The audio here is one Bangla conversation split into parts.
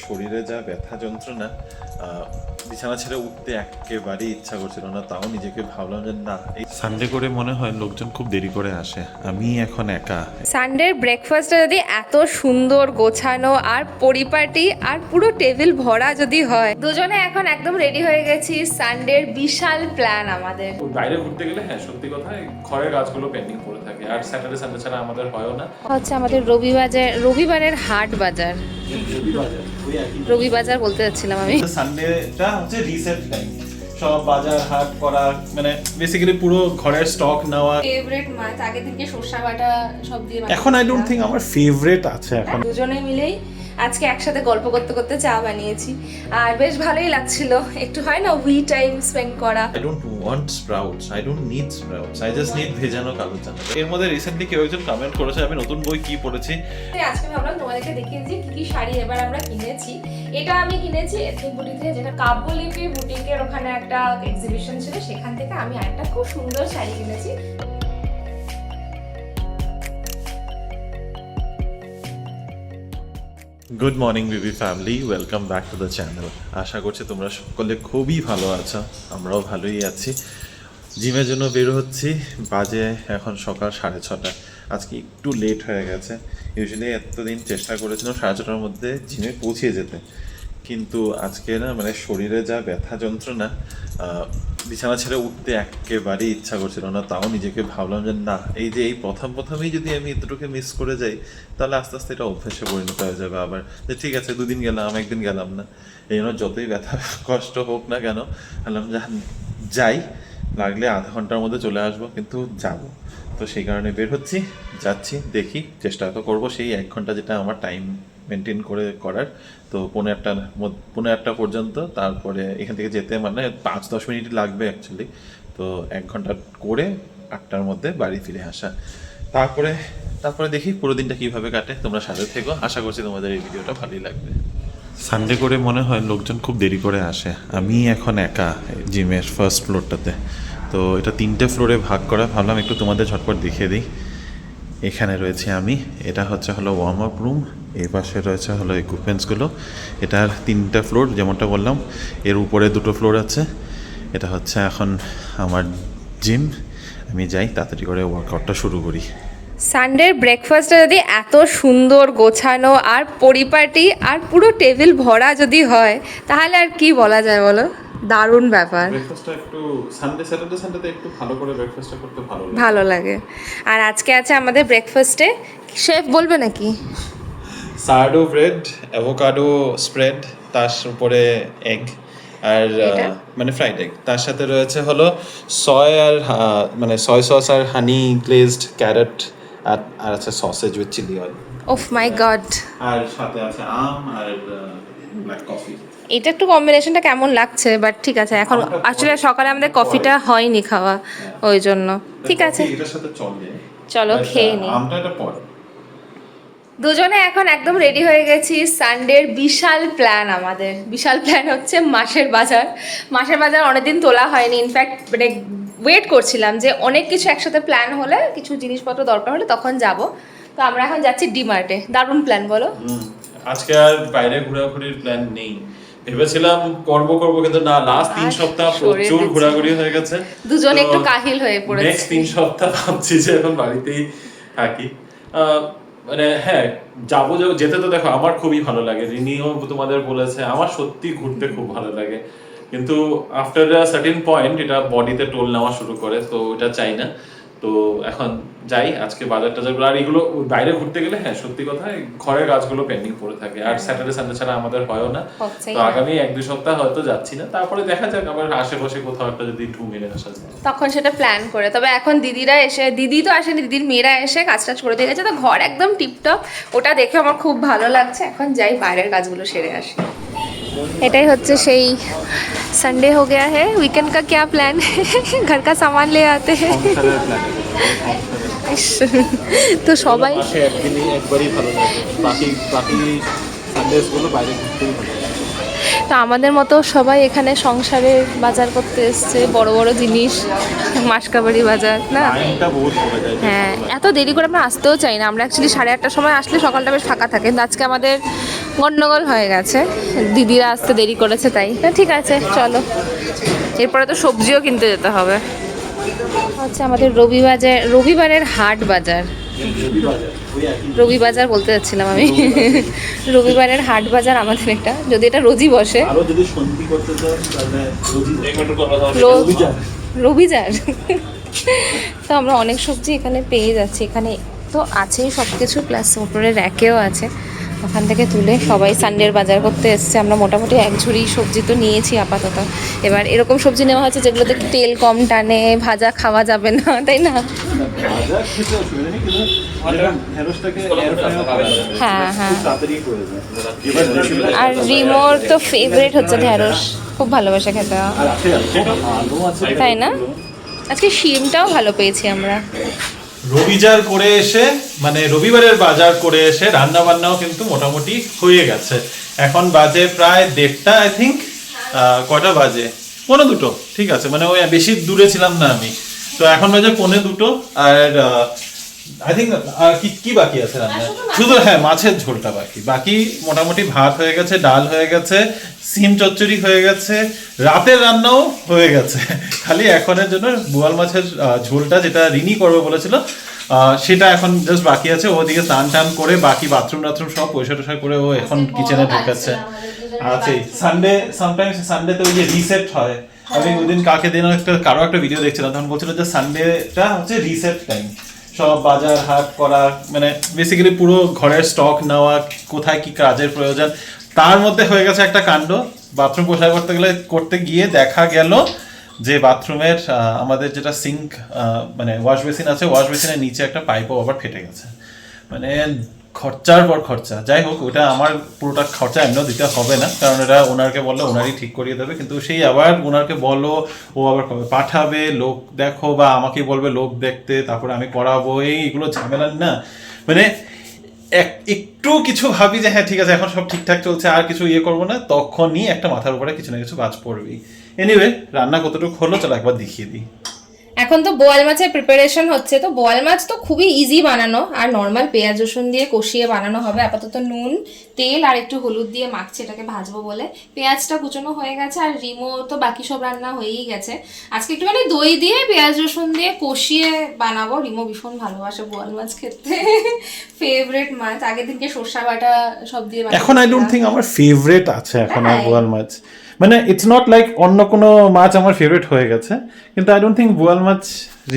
শরীরে যা ব্যথা যন্ত্রণা, বিছানা ছেড়ে উঠতে একেবারেই ইচ্ছা করছিল না। তাও নিজেকে ভাবলাম যে না, এই সানডে করে মনে হয় লোকজন খুব দেরি করে আসে, আমি এখন একা। সানডের ব্রেকফাস্টটা যদি এত সুন্দর গোছানো আর পরিপাটি আর পুরো টেবিল ভরা যদি হয়, দুজনে এখন একদম রেডি হয়ে গেছি। সানডের বিশাল প্ল্যান আমাদের। বাইরে ঘুরতে গেলে হ্যাঁ সত্যি কথা ঘরের কাজগুলো পেন্ডিং পড়ে থাকে, আর স্যাটারডে সানডে ছাড়া আমাদের হয়ও না। হচ্ছে আমাদের রবিবারের হাট বাজার, রবি বাজার বলতে যাচ্ছিলাম আমি। সানডেটা হচ্ছে রিসেট টাইম, সব বাজার হাট করা, মানে বেসিক্যালি পুরো ঘরের স্টক নেওয়া। ফেভারিট মাছ আগে থেকে সরষা বাটা সব দিয়ে এখন আই ডোন্ট থিঙ্ক আমার ফেভারিট আছে এখন। দুজনে মিলেই আজকে একসাথে গল্প করতে করতে চা বানিয়েছি, আর বেশ ভালোই লাগছিল। একটু হয় না উই টাইম স্পেন্ড করা। I don't want sprouts, I don't need sprouts, I just need ভেজানো কালো চানা। এর মধ্যে রিসেন্টলি কেউ একজন কমেন্ট করেছে আমি নতুন বই কি পড়েছি। আজকে ভাবলাম তোমাদেরকে দেখিয়ে দিই কি কি শাড়ি এবার আমরা কিনেছি। এটা আমি কিনেছি এথনিক বুটিক থেকে, যেটা কাব্যলিপি বুটিকের ওখানে একটা এক্সিবিশন ছিল, সেখান থেকে আমি আরেকটা খুব সুন্দর শাড়ি কিনেছি। গুড মর্নিং বিবি family, welcome back to the channel. আশা করছি তোমরা সকলে খুবই ভালো আছো, আমরাও ভালোই আছি। জিমের জন্য বের হচ্ছি, বাজে এখন সকাল 6:30। আজকে একটু লেট হয়ে গেছে। ইউজুয়ালি এতদিন চেষ্টা করেছিলাম 6:30টার মধ্যে জিমে পৌঁছে যেতে, কিন্তু আজকে না মানে শরীরে যা ব্যথা যন্ত্রণা, বিছানা ছেড়ে উঠতে একেবারেই ইচ্ছা করছিল না। তাও নিজেকে ভাবলাম যে না, এই প্রথমেই যদি আমি এতটুকু মিস করে যাই, তাহলে আস্তে আস্তে এটা অভ্যাসে পরিণত হয়ে যাবে আবার, যে ঠিক আছে 2 দিন গেলাম, একদিন গেলাম না। এই জন্য যতই ব্যথা কষ্ট হোক না কেন, ভাবলাম যাই, লাগলে আধা ঘন্টার মধ্যে চলে আসবো, কিন্তু যাব। তো সেই কারণে বের হচ্ছি, যাচ্ছি, দেখি, চেষ্টা তো করবো সেই 1 ঘন্টা যেটা আমার টাইম মেনটেন করে করার। তো 1:30 পর্যন্ত, তারপরে এখান থেকে যেতে মানে 5-10 মিনিট লাগবে অ্যাকচুয়ালি। তো 1 ঘন্টা করে 8টার মধ্যে বাড়ি ফিরে আসা। তারপরে দেখি পুরো দিনটা কীভাবে কাটে। তোমরা সাথে থেকো, আশা করছি তোমাদের এই ভিডিওটা ভালোই লাগবে। সানডে করে মনে হয় লোকজন খুব দেরি করে আসে, আমি এখন একা জিমের ফার্স্ট ফ্লোরটাতে। তো এটা 3টে ফ্লোরে ভাগ করা, ভাবলাম একটু তোমাদের ঝটপট দেখিয়ে দিই। এখানে রয়েছে আমি, এটা হলো ওয়ার্ম আপ রুম, এই পাশে রয়েছে ইকুইপমেন্টসগুলো। এটার 3টা ফ্লোর, যেমনটা বললাম, এর উপরে 2টো ফ্লোর আছে। এটা হচ্ছে এখন আমার জিম। আমি যাই, তাড়াতাড়ি করে ওয়ার্কআউটটা শুরু করি। সানডের ব্রেকফাস্টটা যদি এত সুন্দর গোছানো আর পরিপাটি আর পুরো টেবিল ভরা যদি হয়, তাহলে আর কি বলা যায় বলো? দারুণ ব্যাপার। ব্রেকফাস্টটা একটু স্যাটারডে সানডেতে একটু ভালো করে ব্রেকফাস্টটা করতে ভালো লাগে। আর আজকে আছে আমাদের ব্রেকফাস্টে, শেফ বলবে নাকি? সার্ডো ব্রেড, অ্যাভোকাডো স্প্রেড, তার উপরে এগ আর মানে ফ্রাইড এগ, তার সাথে রয়েছে সয় আর মানে সয় সস আর হানি গ্লেজড ক্যারট, আর আছে sausage with chilli oil. Oh my god. আর সাথে আছে আম আর ব্ল্যাক কফি। এটা একটু কম্বিনেশনটা কেমন লাগছে, বাট ঠিক আছে। এখন আসলে সকালে আমাদের কফিটা হয়নি খাওয়া, ওই জন্য ঠিক আছে, এটার সাথে চলে, চলো খেয়ে নিই। আমটা এটা পরে। দুজনে এখন একদম রেডি হয়ে গেছি। সানডের বিশাল প্ল্যান আমাদের, বিশাল প্ল্যান হচ্ছে মাসের বাজার অনেকদিন তোলা হয়নি। ইনফ্যাক্ট মানে ওয়েট করছিলাম যে অনেক কিছু একসাথে প্ল্যান হলে, কিছু জিনিসপত্র দরকার হলে তখন যাব। তো আমরা এখন যাচ্ছি ডিমার্টে। দারুণ প্ল্যান, বলো। আজকে আর বাইরে ঘোরাঘুরির প্ল্যান নেই, ভেবেছিলাম করবো কিন্তু না, লাস্ট 3 সপ্তাহ প্রচুর ঘোরাঘুরি হয়ে গেছে, দুজনে একটু কাহিল হয়ে পড়েছে। নেক্সট 3 সপ্তাহ ভাবছি যে এখন বাড়িতেই থাকি। মানে হ্যাঁ যেতে তো দেখো আমার খুবই ভালো লাগে, রিনিও তোমাদের বলেছে আমার সত্যি ঘুরতে খুব ভালো লাগে, কিন্তু আফটার আ সার্টেন পয়েন্ট এটা বডিতে টোল নেওয়া শুরু করে, তো এটা চাই না। তো এখন যাই, আজকে বাজারটা যাবো। আর এগুলো বাইরে ঘুরতে গেলে হ্যাঁ সত্যি কথা ঘরের কাজগুলো পেন্ডিং পড়ে থাকে, আর স্যাটারডে সানডে ছাড়া আমাদের হয়ও না। তো আগামী 1-2 সপ্তাহ হয়তো যাচ্ছি না, তারপরে দেখা যাক আবার আশেপাশে কোথাও একটা যদি ঢু মেরে আসা যায়, তখন সেটা প্ল্যান করে। তবে এখন দিদিরা এসে, দিদি তো আসেনি, দিদির মেয়েরা এসে কাজ টাজ করে দিয়ে গেছে, তো ঘর একদম টিপটপ। ওটা দেখে আমার খুব ভালো লাগছে। এখন যাই বাইরের কাজগুলো সেরে আসি। এটাই হচ্ছে সেই संडे हो गया है, वीकेंड का क्या प्लान है? घर का सामान ले आते हैं। তো সবাই একবারই ভালো লাগে, বাকি সানডেসগুলো বাইরে ঘুরতেই ভালো লাগে। তো আমাদের মতো সবাই এখানে সংসারের বাজার করতে এসছে, বড় বড় জিনিস, মাসকাবাড়ি বাজার না। হ্যাঁ, এত দেরি করে আমরা আসতেও চাই না। আমরা অ্যাকচুয়ালি 8:30টার সময় আসলে সকালটা বেশ ফাঁকা থাকে, কিন্তু আজকে আমাদের গন্ডগোল হয়ে গেছে, দিদিরা আসতে দেরি করেছে তাই। ঠিক আছে চলো, এরপরে তো সবজিও কিনতে যেতে হবে। হচ্ছে আমাদের রবিবারের হাট বাজার, রবিবাজার বলতে যাচ্ছিলাম আমি। রবিবারের হাট বাজার আমাদের এটা, যদি এটা রোজই বসে। রবিজার। তো আমরা অনেক সবজি এখানে পেয়ে যাচ্ছি, এখানে তো আছেই সব কিছু, প্লাস উপরে র্যাকেও আছে, ওখান থেকে তুলে সবাই সানডের বাজার করতে এসছে। আমরা মোটামুটি এক ঝুড়ি সবজি তো নিয়েছি আপাতত। এবার এরকম সবজি নেওয়া হচ্ছে যেগুলোতে তেল কম টানে, ভাজা খাওয়া যাবে না, তাই না? হ্যাঁ হ্যাঁ। আর রিমোর তো ফেভারিট হচ্ছে ঢ্যাঁড়স, খুব ভালোবাসে খেতে, তাই না? আজকে শিমটাও ভালো পেয়েছি আমরা। রবিবার করে এসে, মানে রবিবারের বাজার করে এসে রান্না বান্নাও কিন্তু মোটামুটি হয়ে গেছে। এখন বাজে প্রায় 1:30 আই থিঙ্ক। কটা বাজে? 1:45, ঠিক আছে, মানে ওই বেশি দূরে ছিলাম না আমি। তো এখন বাজে 1:45 আর আই থিঙ্ক আর কি বাকি আছে রান্না? শুধু হ্যাঁ মাছের ঝোলটা বাকি। বাকি মোটামুটি ভাত হয়ে গেছে, ডাল হয়ে গেছে, সিম চচ্চড়ি হয়ে গেছে, রাতের রান্নাও হয়ে গেছে। খালি এখনের জন্য বোয়াল মাছের ঝোলটা, যেটা রিনি করবে বলেছিল, সেটা এখন জাস্ট বাকি আছে। ওদিকে স্নান টান করে বাকি বাথরুম টাথরুম সব পয়সা টয়সা করে ও এখন কিচেনে ঢুকাচ্ছে। আছে সানডে, সামটাইমস সানডেতে ওই যে রিসেট হয়। আমি ওইদিন কারো একটা ভিডিও দেখছিলাম, তখন বলছিল যে সানডেটা হচ্ছে রিসেট টাইম, সব বাজার হাট করা, মানে বেসিক্যালি পুরো ঘরের স্টক নেওয়া, কোথায় কি কাজের প্রয়োজন। তার মধ্যে হয়ে গেছে একটা কাণ্ড, বাথরুম পরিষ্কার করতে গিয়ে দেখা গেল যে বাথরুমের আমাদের যেটা সিঙ্ক, মানে ওয়াশ বেসিন আছে, ওয়াশ বেসিনের নিচে একটা পাইপও আবার ফেটে গেছে। মানে খরচার পর খরচা। যাই হোক, ওটা আমার পুরোটা খরচা এমনিও দিতে হবে না, কারণ এটা ওনারকে বললে ওনারই ঠিক করিয়ে দেবে। কিন্তু সেই আবার ওনারকে বলো, ও আবার পাঠাবে লোক দেখো, বা আমাকে বলবে লোক দেখতে, তারপরে আমি করাবো, এইগুলো ঝামেলা না। মানে একটু কিছু ভাবি যে হ্যাঁ ঠিক আছে এখন সব ঠিকঠাক চলছে, আর কিছু ইয়ে করবো না, তখনই একটা মাথার উপরে কিছু না কিছু বাজ পড়বেই। এনিওয়ে, রান্না কতটুকু হলো চলো একবার দেখিয়ে দিই। এখন তো বোয়াল মাছের প্রিপারেশন হচ্ছে। তো বোয়াল মাছ তো খুবই ইজি বানানো, আর নর্মাল পেঁয়াজ রসুন দিয়ে কষিয়ে বানানো হবে। আপাতত নুন, তেল আর একটু হলুদ দিয়ে মাখছি এটাকে ভাজবো বলে। পেঁয়াজটা কুচনো হয়ে গেছে, আর রিমো তো বাকি সব রান্না হয়েই গেছে। আজকে একটুখানি দই দিয়ে পেঁয়াজ রসুন দিয়ে কষিয়ে বানাবো। রিমো ভীষণ ভালোবাসে বোয়াল মাছ খেতে, ফেভারিট মাছ। আগের দিনকে সর্ষা বাটা সব দিয়ে এখন আই ডোন্ট থিঙ্ক আমার ফেভারিট আছে এখন আর বোয়াল মাছ। মানে ইটস নট লাইক অন্য কোনো মাছ আমার ফেভারিট হয়ে গেছে, কিন্তু আই ডোন্ট থিঙ্ক বোয়াল মাছ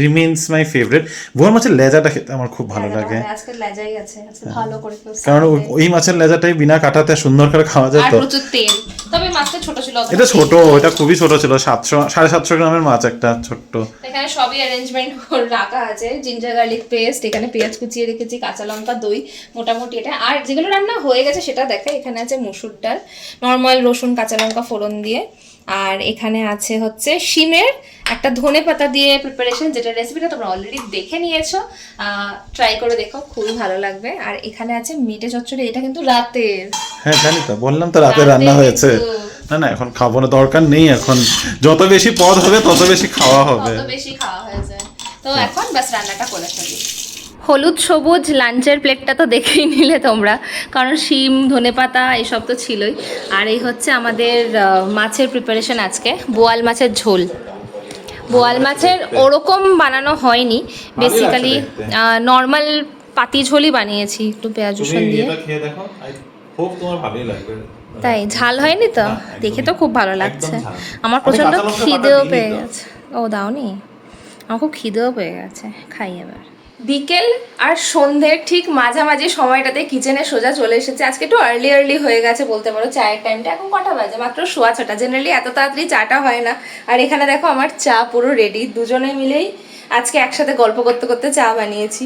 রিমেইনস মাই ফেভারিট। বোয়াল মাছের লেজাটা খেতে আমার খুব ভালো লাগে, আজকে লেজাই আছে, আজকে ভালো করে কারণ ওই মাছের লেজাটাই বিনা কাটাতে সুন্দর করে খাওয়া যায়। আর তো প্রচুর তেল, তবে মাছটা ছোট ছিল। এটা ছোট, এটা খুবই ছোট ছিল, 700-750 গ্রামের মাছ একটা ছোট্ট। এখানে সবই অ্যারেঞ্জমেন্ট রাখা আছে, জিঞ্জার গার্লিক পেস্ট, এখানে পেঁয়াজ কুচিয়ে রেখেছি, কাঁচা লঙ্কা, দই, মোটামুটি এটা। আর যেগুলো রান্না হয়ে গেছে সেটা দেখাই। এখানে আছে মসুর ডাল, নর্মাল রসুন কাঁচা লঙ্কা ফোড়ন দিয়ে। আর এখানে আছে হচ্ছে শিমের একটা ধনে পাতা দিয়ে প্রিপারেশন, যেটা রেসিপিটা তোমরা অলরেডি দেখে নিয়েছো, ট্রাই করে দেখো, খুবই ভালো লাগবে। আর এখানে আছে মেটে চচ্চড়ি, এটা কিন্তু রাতের। হ্যাঁ জানি তো, বললাম তো রাতে রান্না হয়েছে। না না এখন খাবো না, দরকার নেই। এখন যত বেশি পদ হবে তত বেশি খাওয়া হবে, তত বেশি খাওয়া হয়ে যায়। তো এখন বাস রান্নাটা করে ফেলি। হলুদ সবুজ লাঞ্চের প্লেটটা তো দেখেই নিলে তোমরা, কারণ শিম ধনেপাতা এসব তো ছিলই। আর এই হচ্ছে আমাদের মাছের প্রিপারেশন আজকে, বোয়াল মাছের ঝোল। বোয়াল মাছের ওরকম বানানো হয়নি, বেসিক্যালি নর্মাল পাতি ঝোলই বানিয়েছি, একটু পেঁয়াজ রসুন দিয়ে। খেয়ে দেখো, আই হোপ তোমার ভালোই লাগবে। তাই ঝাল হয়নি তো? দেখে তো খুব ভালো লাগছে। আমার প্রচণ্ড খিদেও পেয়ে গেছে। ও দাওনি? আমার খুব খিদেও পেয়ে গেছে, খাই এবার। বিকেল আর সন্ধ্যের ঠিক মাঝামাঝি সময়টাতে কিচেনে সোজা চলে এসেছে। আজকে একটু আর্লি হয়ে গেছে বলতে পারো, চায়ের টাইমটা এখন কটা বাজে, মাত্র 6:15। জেনারেলি এত তাড়াতাড়ি চাটা হয় না। আর এখানে দেখো আমার চা পুরো রেডি, দুজনে মিলেই আজকে একসাথে গল্প করতে করতে চা বানিয়েছি।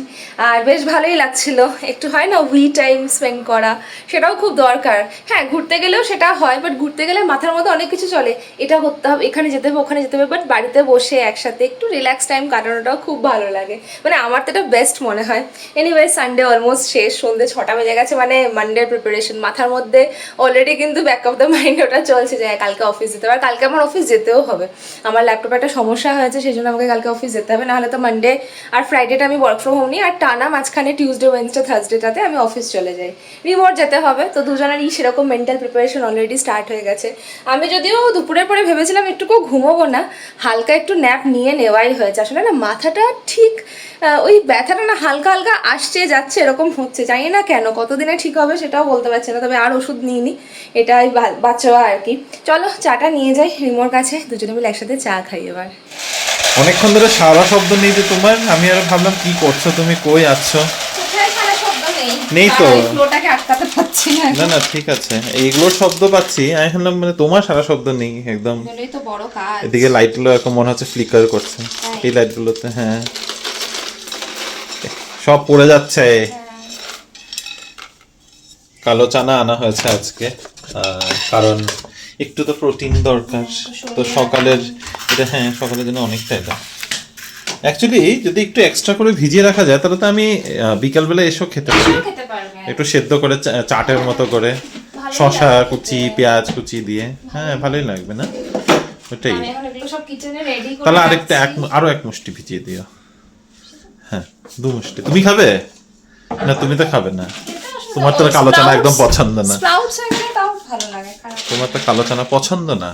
আর বেশ ভালোই লাগছিল, একটু হয় না উই টাইম স্পেন্ড করা, সেটাও খুব দরকার। হ্যাঁ ঘুরতে গেলেও সেটা হয়, বাট ঘুরতে গেলে মাথার মধ্যে অনেক কিছু চলে, এটা করতে হবে, এখানে যেতে হবে, ওখানে যেতে হবে। বাট বাড়িতে বসে একসাথে একটু রিল্যাক্স টাইম কাটানোটাও খুব ভালো লাগে, মানে আমার তো এটা বেস্ট মনে হয়। এনিওয়ে সানডে অলমোস্ট শেষ, সন্ধ্যে 6টা বেজে গেছে, মানে মানডের প্রিপারেশন মাথার মধ্যে অলরেডি কিন্তু ব্যাক অফ দ্য মাইন্ড ওটা চলছে যে কালকে অফিস যেতে হবে। আর কালকে আমার অফিস যেতেও হবে, আমার ল্যাপটপে একটা সমস্যা হয়েছে, সেই জন্য আমাকে কালকে অফিস যেতে হবে। না নাহলে তো মানডে আর ফ্রাইডেটা আমি ওয়ার্ক ফ্রম হোম নিই, আর টানা মাঝখানে টিউসডে ওয়েডনেসডে থার্সডেটাতে আমি অফিস চলে যাই, রিমোট যেতে হবে। তো দুজনেরই সেরকম মেন্টাল প্রিপারেশন অলরেডি স্টার্ট হয়ে গেছে। আমি যদিও দুপুরের পরে ভেবেছিলাম একটুকু ঘুমোবো না, হালকা একটু ন্যাপ নিয়ে নেওয়াই হয়েছে। আসলে না মাথাটা ঠিক ওই ব্যথাটা না হালকা হালকা আসছে যাচ্ছে এরকম হচ্ছে, জানি না কেন, কতদিনে ঠিক হবে সেটাও বলতে পারছি না। তবে আর ওষুধ নিইনি, এটাই বাচ্চাও আর কি। চলো চাটা নিয়ে যাই রিমোর কাছে, দুজনে মিলে একসাথে চা খাই এবার। অনেকক্ষণ ধরে সারা শব্দ নেই যে তোমার, আমি আর ভাবলাম কি করছো তুমি, কই আছো? নেই তো। ফ্লোটাকে আটকাতে পারছি না। না না ঠিক আছে, এইগুলোর শব্দ পাচ্ছি, আমি ভাবলাম মানে তোমার সারা শব্দ নেই একদম। এটাই তো বড় কাজ। এদিকে লাইটগুলো এখন মনে হচ্ছে ফ্লিকার করছে, এই লাইটগুলোতে। হ্যাঁ সব পড়ে যাচ্ছে। কালো চানা আনা হয়েছে আজকে, কারণ একটু তো প্রোটিন দরকার তো সকালের এটা। হ্যাঁ সকালের জন্য অনেকটা এটা অ্যাকচুয়ালি যদি একটু এক্সট্রা করে ভিজিয়ে রাখা যায় তাহলে তো আমি বিকালবেলা এসব খেতে পারি, একটু সেদ্ধ করে চাটের মতো করে শসা কুচি পেঁয়াজ কুচি দিয়ে। হ্যাঁ ভালোই লাগবে না ওটাই। তাহলে আরেকটা আরো এক মুষ্টি ভিজিয়ে দিও। হ্যাঁ 2 মুষ্টি। তুমি খাবে না? তুমি তো খাবে না, তোমার তো কালো চানা একদম পছন্দ না। তোমার তো কালো চানা পছন্দ না।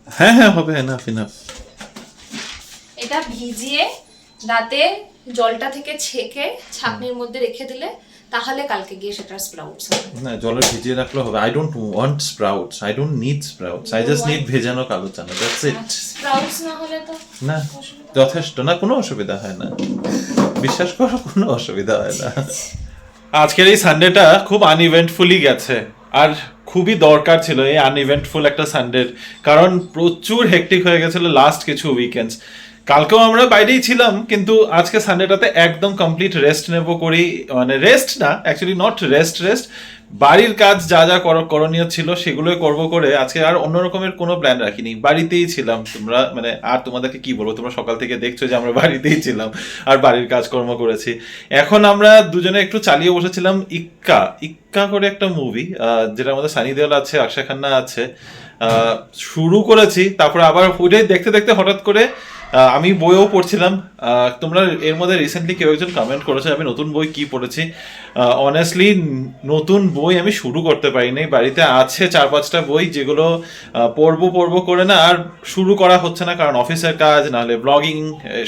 হ্যাঁ হ্যাঁ হবে, এনাফ এনাফ। এটা ভিজিয়ে রাতে জলটা থেকে ছেঁকে ছাঁকনির মধ্যে রেখে দিলে তাহলে কালকে গিয়ে সেটা স্প্রাউটস হবে। না জলে ভিজিয়ে রাখলে হবে। I don't want sprouts, I don't need sprouts, I just need ভেজানো কালো চানা, দ্যাটস ইট। স্প্রাউটস না হলে তো না যথেষ্ট, না কোনো অসুবিধা হয় না, বিশ্বাস করো কোনো অসুবিধা হয় না। আজকের এই সানডেটা খুব আনইভেন্টফুলি গেছে, আর খুবই দরকার ছিল এই আনইভেন্টফুল একটা সানডের, কারণ প্রচুর হেক্টিক হয়ে গেছিল লাস্ট কিছু উইকেন্ডস। কালকেও আমরা বাইরেই ছিলাম, কিন্তু আজকে সানডেটাতে একদম কমপ্লিট রেস্ট নেব করি, মানে রেস্ট না অ্যাকচুয়ালি নট রেস্ট, বাড়ির কাজ যা যা করণীয় ছিল সেগুলোই করব করে আজকে আর অন্য রকমের কোনো প্ল্যান রাখিনি, বাড়িতেই ছিলাম। তোমরা মানে আর তোমাদেরকে কি বলবো, তোমরা সকাল থেকে দেখছো যে আমরা বাড়িতেই ছিলাম আর বাড়ির কাজকর্ম করেছি। এখন আমরা দুজনে একটু চালিয়ে বসেছিলাম ইক্কা করে একটা মুভি, যেটা আমাদের সানি দেওল আছে, অক্ষয় খান্না আছে। শুরু করেছি, তারপরে আবার ওইটাই দেখতে দেখতে হঠাৎ করে আমি বইও পড়ছিলাম। তোমরা এর মধ্যে রিসেন্টলি কেউ একজন কমেন্ট করেছে আমি নতুন বই কি পড়েছি। অনেস্টলি নতুন বই আমি শুরু করতে পারিনি, বাড়িতে আছে 4-5টা বই যেগুলো পড়বো করে না আর শুরু করা হচ্ছে না, কারণ অফিসের কাজ নাহলে ব্লগিং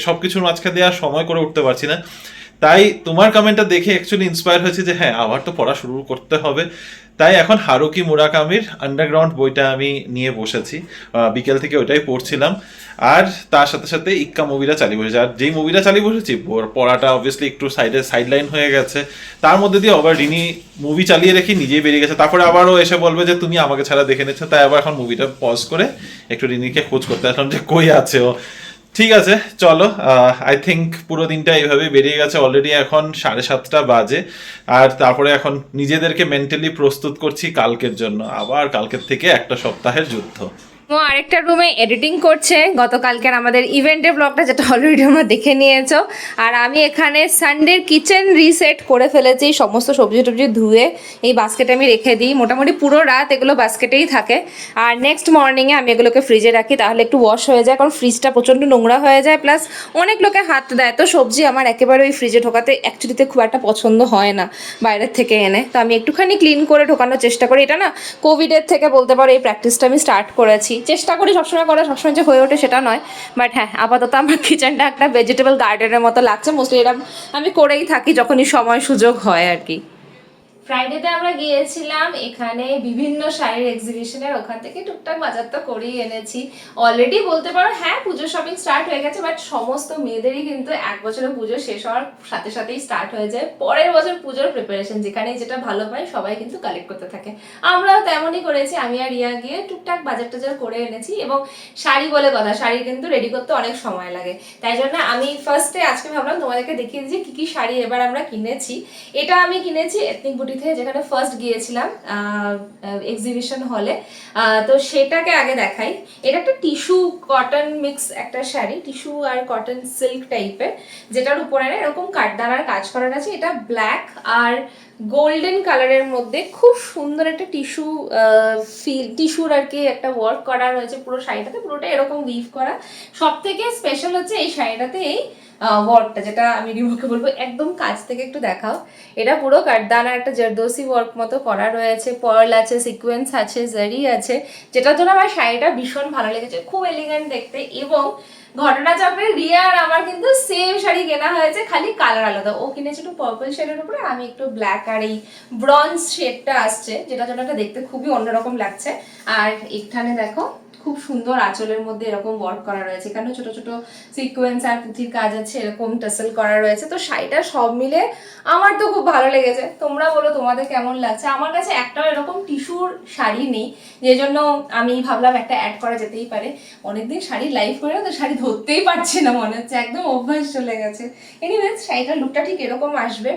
সব কিছুর মাঝখানে দিয়ে আর সময় করে উঠতে পারছি না। তাই তোমার কমেন্টটা দেখে অ্যাকচুয়ালি ইন্সপায়ার হয়েছে যে হ্যাঁ আবার তো পড়া শুরু করতে হবে। তাই এখন হারুকি মুরাকামির আন্ডারগ্রাউন্ড বইটা আমি নিয়ে বসেছি, বিকেল থেকে ওইটাই পড়ছিলাম। আর তার সাথে সাথে ইক্কা মুভিটা চালিয়ে বসেছি, আর যেই মুভিটা চালিয়ে বসেছি পড়াটা অবভিয়াসলি একটু সাইডলাইন হয়ে গেছে। তার মধ্যে দিয়ে আবার রিনি মুভি চালিয়ে রেখে নিজেই বেরিয়ে গেছে, তারপরে আবারও এসে বলবে যে তুমি আমাকে ছাড়া দেখে নিচ্ছ। তাই আবার এখন মুভিটা পজ করে একটু রিনিকে খোঁজ করতে আসলাম যে কই আছে ও। ঠিক আছে চলো, আই থিঙ্ক পুরো দিনটা এইভাবে বেরিয়ে গেছে। অলরেডি এখন 7:30 বাজে, আর তারপরে এখন নিজেদেরকে মেন্টালি প্রস্তুত করছি কালকের জন্য, আবার কালকের থেকে একটা সপ্তাহের যুদ্ধ। ও আরেকটা রুমে এডিটিং করছে গতকালকের আমাদের ইভেন্টের ব্লগটা, যেটা অলরেডি আমরা দেখে নিয়েছো। আর আমি এখানে সানডের কিচেন রিসেট করে ফেলেছি, সমস্ত সবজি টবজি ধুয়ে এই বাস্কেটে আমি রেখে দিই, মোটামুটি পুরো রাত এগুলো বাস্কেটেই থাকে। আর নেক্সট মর্নিংয়ে আমি এগুলোকে ফ্রিজে রাখি, তাহলে একটু ওয়াশ হয়ে যায়, কারণ ফ্রিজটা প্রচণ্ড নোংরা হয়ে যায়, প্লাস অনেক লোকে হাত দেয়, তো সবজি আমার একেবারে ওই ফ্রিজে ঢোকাতে অ্যাকচুয়ালিতে খুব একটা পছন্দ হয় না বাইরের থেকে এনে। তো আমি একটুখানি ক্লিন করে ঢোকানোর চেষ্টা করি। এটা না কোভিডের থেকে বলতে পারো এই প্র্যাকটিসটা আমি স্টার্ট করেছি, চেষ্টা করি সবসময় করা, সবসময় যে হয়ে ওঠে সেটা নয়, বাট হ্যাঁ আপাতত আমার কিচেনটা একটা ভেজিটেবল গার্ডেনের মতো লাগছে। মোস্টলি এরকম আমি করেই থাকি যখনই সময় সুযোগ হয় আর কি। ফ্রাইডেতে আমরা গিয়েছিলাম এখানে বিভিন্ন শাড়ির এক্সিবিশনের, ওখান থেকে টুকটাক বাজার তো করেই এনেছি অলরেডি বলতে পারো। হ্যাঁ পুজোর শপিং স্টার্ট হয়ে গেছে, বাট সমস্ত মেয়েদেরই কিন্তু এক বছরে পুজো শেষ হওয়ার সাথে সাথেই স্টার্ট হয়ে যায় পরের বছর পুজোর প্রিপারেশন, যেখানে যেটা ভালো পায় সবাই কিন্তু কালেক্ট করতে থাকে। আমরাও তেমনই করেছি, আমি আর রিয়া গিয়ে টুকটাক বাজার টাজার করে এনেছি। এবং শাড়ি বলে কথা, শাড়ি কিন্তু রেডি করতে অনেক সময় লাগে, তাই জন্য আমি ফার্স্টে আজকে ভাবলাম তোমাদেরকে দেখিয়ে দিচ্ছি কি কি শাড়ি এবার আমরা কিনেছি। এটা আমি কিনেছি এথনিক বুটিক বুটিতে যেখানে ফার্স্ট গিয়েছিলাম এক্সিবিশন হলে। তো সেটাকে আগে দেখাই। এটা একটা টিস্যু কটন মিক্স একটা শাড়ি, টিস্যু আর কটন সিল্ক টাইপের, যেটার উপরে না এরকম কাঠদানার কাজ করা আছে। এটা ব্ল্যাক আর গোল্ডেন কালারের মধ্যে খুব সুন্দর একটা টিস্যুর আর কি একটা ওয়ার্ক করা রয়েছে পুরো শাড়িটাতে, পুরোটা এরকম উইভ করা। সব থেকে স্পেশাল হচ্ছে এই শাড়িটাতে এই ওয়ার্কটা, যেটা আমি রিমুকে বলবো একদম কাছ থেকে একটু দেখাও। এটা পুরো কাঠদানা একটা জারদোসি ওয়ার্ক মতো করা রয়েছে, পার্ল আছে, সিকোয়েন্স আছে, জারি আছে, যেটার জন্য আমার শাড়িটা ভীষণ ভালো লেগেছে, খুব এলিগেন্ট দেখতে। এবং ঘটনা চক্রে রিয়া আর আমার কিন্তু সেম শাড়ি কেনা হয়েছে, খালি কালার আলাদা। ও কিনেছে একটু পার্পল শেডের উপরে, আমি একটু ব্ল্যাক আর এই ব্রঞ্জ শেডটা আসছে, যেটার জন্য এটা দেখতে খুবই অন্যরকম লাগছে। আর এখানে দেখো খুব সুন্দর আঁচলের মধ্যে এরকম ওয়ার্ক করা রয়েছে, এখানে ছোট ছোট সিকোয়েন্স আর পুঁথির কাজ আছে, এরকম টাসেল করা রয়েছে। তো শাড়িটা সব মিলে আমার তো খুব ভালো লেগেছে। তোমরা বলো তোমাদের কেমন লাগছে। আমার কাছে একটাও এরকম টিস্যুর শাড়ি নেই, যে জন্য আমি ভাবলাম একটা অ্যাড করা যেতেই পারে। অনেকদিন শাড়ি লাইভ করে তো শাড়ি ধরতেই পারছি না, মনে হচ্ছে একদম অভ্যাস চলে গেছে। এনিওয়েজ শাড়িটার লুকটা ঠিক এরকম আসবে,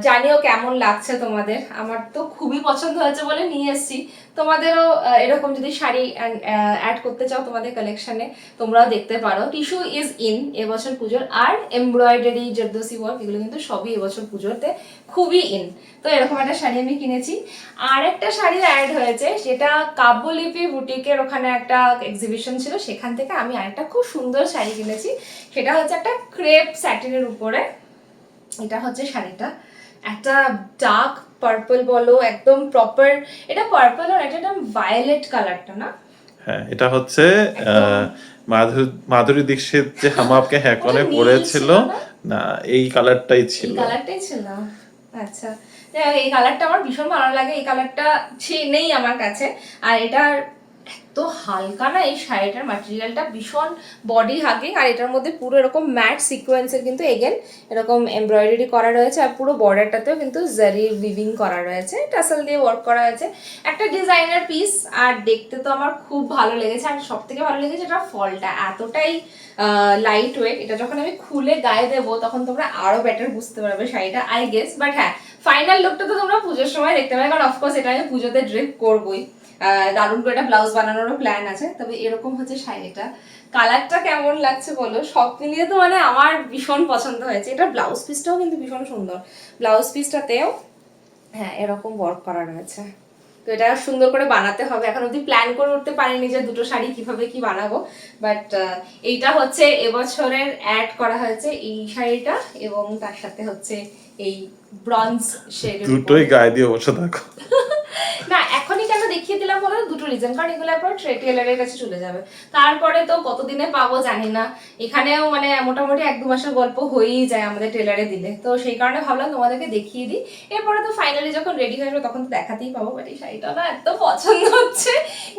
জানিও কেমন লাগছে তোমাদের। আমার তো খুবই পছন্দ হয়েছে বলে নিয়ে এসেছি। তোমাদেরও এরকম যদি শাড়ি অ্যাড করতে চাও তোমাদের কালেকশনে, তোমরাও দেখতে পারো। টিস্যু ইজ ইন এবছর পুজোর, আর এমব্রয়ডারি, জারদোসি ওয়ার্ক এগুলো কিন্তু সবই এবছর পুজোতে খুবই ইন। তো এরকম একটা শাড়ি আমি কিনেছি। আর একটা শাড়ি অ্যাড হয়েছে, সেটা কাব্যলিপি বুটিকের ওখানে একটা এক্সিবিশন ছিল, সেখান থেকে আমি আরেকটা খুব সুন্দর শাড়ি কিনেছি। সেটা হচ্ছে একটা ক্রেপ স্যাটিনের উপরে। এটা হচ্ছে শাড়িটা, একটা ডার্ক পার্পল বলো, একদম প্রপার, এটা পার্পল আর এটা ভায়োলেট কালারটা না? হ্যাঁ, এটা হচ্ছে মাধুরী দীক্ষিত যে হাম আপকে হ্যাঁ কোনে পড়েছিল না, এই কালারটাই ছিল। এই কালারটাই ছিল, আচ্ছা। এই কালারটা আমার ভীষণ ভালো লাগে, এই কালারটা নেই আমার কাছে। আর এটার এত হালকা না এই শাড়িটার ম্যাটেরিয়ালটা, ভীষণ বডি হাগিং। আর এটার মধ্যে পুরো এরকম ম্যাট সিকোয়েন্সের কিন্তু এগেন এরকম এমব্রয়ডারি করা রয়েছে, আর পুরো বর্ডারটাতেও কিন্তু জারি উইভিং করা রয়েছে, টাসেল দিয়ে ওয়ার্ক করা হয়েছে। একটা ডিজাইনার পিস, আর দেখতে তো আমার খুব ভালো লেগেছে। আর সব থেকে ভালো লেগেছে এটা ফলটা এতটাই লাইট ওয়েট। এটা যখন আমি খুলে গায়ে দেবো তখন তোমরা আরো বেটার বুঝতে পারবে শাড়িটা, আই গেস। বাট হ্যাঁ, ফাইনাল লুকটা তো তোমরা পুজোর সময় দেখতে পাবে, কারণ অফকোর্স এটা আমি পুজোতে ড্রেপ করবোই। দারুণ করে একটা ব্লাউজ বানানোরও প্ল্যান আছে। তবে এরকম হচ্ছে শাড়িটা, কালারটা কেমন লাগছে বলো। সব মিলিয়ে তো মানে আমার ভীষণ পছন্দ হয়েছে। এটা ব্লাউজ পিসটাও কিন্তু ভীষণ সুন্দর, ব্লাউজ পিসটাতেও হ্যাঁ এরকম ওয়ার্ক করা রয়েছে। তো এটা সুন্দর করে বানাতে হবে। এখন অবধি প্ল্যান করে উঠতে পারিনি যে দুটো শাড়ি কিভাবে কি বানাবো, বাট এইটা হচ্ছে এবছরের অ্যাড করা হয়েছে এই শাড়িটা, এবং তার সাথে হচ্ছে এই ব্রঞ্জ শেডের দুটোই গায়ে দিয়ে বসে থাকো। না এখনই কেন দেখিয়ে দিলাম বলো, দুটো রিজন। কারণ এগুলো পর টেলারের কাছে চলে যাবে, তারপরে তো কতদিনে পাবো জানি না। এখানেও মানে মোটামুটি 1-2 মাসের গল্প হয়েই যায় আমাদের টেলারে দিলে। তো সেই কারণে ভাবলাম তোমাদেরকে দেখিয়ে দিই। এরপরে তো ফাইনালি যখন রেডি হয়ে যাবে তখন তো দেখাতেই পাবো। বাট এই শাড়িটা না এত পছন্দ হচ্ছে,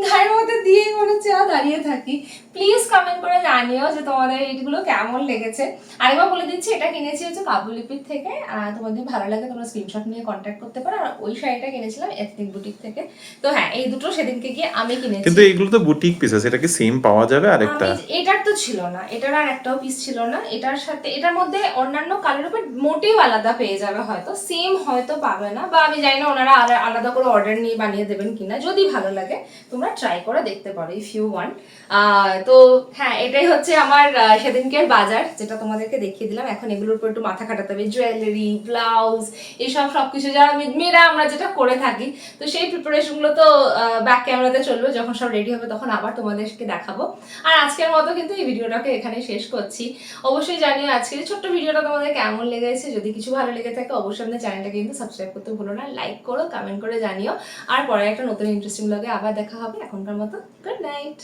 গায়ের মধ্যে দিয়েই মনে হচ্ছে দাঁড়িয়ে থাকি। প্লিজ কমেন্ট করে জানিও যে তোমাদের এইগুলো কেমন লেগেছে। আরেকবার বলে দিচ্ছি, এটা কিনেছি হচ্ছে কাবুলিপির থেকে। তোমাদের ভালো লাগে তোমরা স্ক্রিনশট নিয়ে কন্ট্যাক্ট করতে পারো। আর ওই শাড়িটা কিনেছিলাম এথনিক বুটিক থেকে। তো হ্যাঁ, এই দুটো সেদিনকে গিয়ে আমি কিনেছি। কিন্তু এগুলো তো বুটিক পিসেস, এটা কি সেম পাওয়া যাবে আরেকটা? এটার তো ছিল না, এটার আর একটাও পিস ছিল না। এটার সাথে এটার মধ্যে অন্যান্য কালার উপর মোটিভ আলাদা পেয়ে যাবে, হয়তো সেম হয়তো পাবে না, বা আমি জানি না ওনারা আলাদা করে অর্ডার নিয়ে বানিয়ে দেবেন কিনা। যদি ভালো লাগে তোমরা ট্রাই করে দেখতে পারো ইফ ইউ ওয়ান্ট। তো হ্যাঁ, এটাই হচ্ছে আমার সেদিনকের বাজার, যেটা তোমাদেরকে দেখিয়ে দিলাম। এখন এগুলোর উপর একটু মাথা খাটাতে হবে, জুয়েলারি, ব্লাউজ, এসব সবকিছু যারা মেয়েরা আমরা যেটা করে থাকি। তো সেই প্রিপারেশনগুলো তো ব্যাক ক্যামেরাতে চলবে, যখন সব রেডি হবে তখন আবার তোমাদেরকে দেখাবো। আর আজকের মতো কিন্তু এই ভিডিওটাকে এখানে শেষ করছি। অবশ্যই জানিও আজকের ছোট্ট ভিডিওটা তোমাদের কেমন লেগেছে। যদি কিছু ভালো লেগে থাকে অবশ্যই আমাদের চ্যানেলটাকে কিন্তু সাবস্ক্রাইব করতে ভুলো না, লাইক করো, কমেন্ট করে জানিও। আর পরে একটা নতুন ইন্টারেস্টিং ব্লগে আবার দেখা হবে। এখনকার মতো গুড নাইট।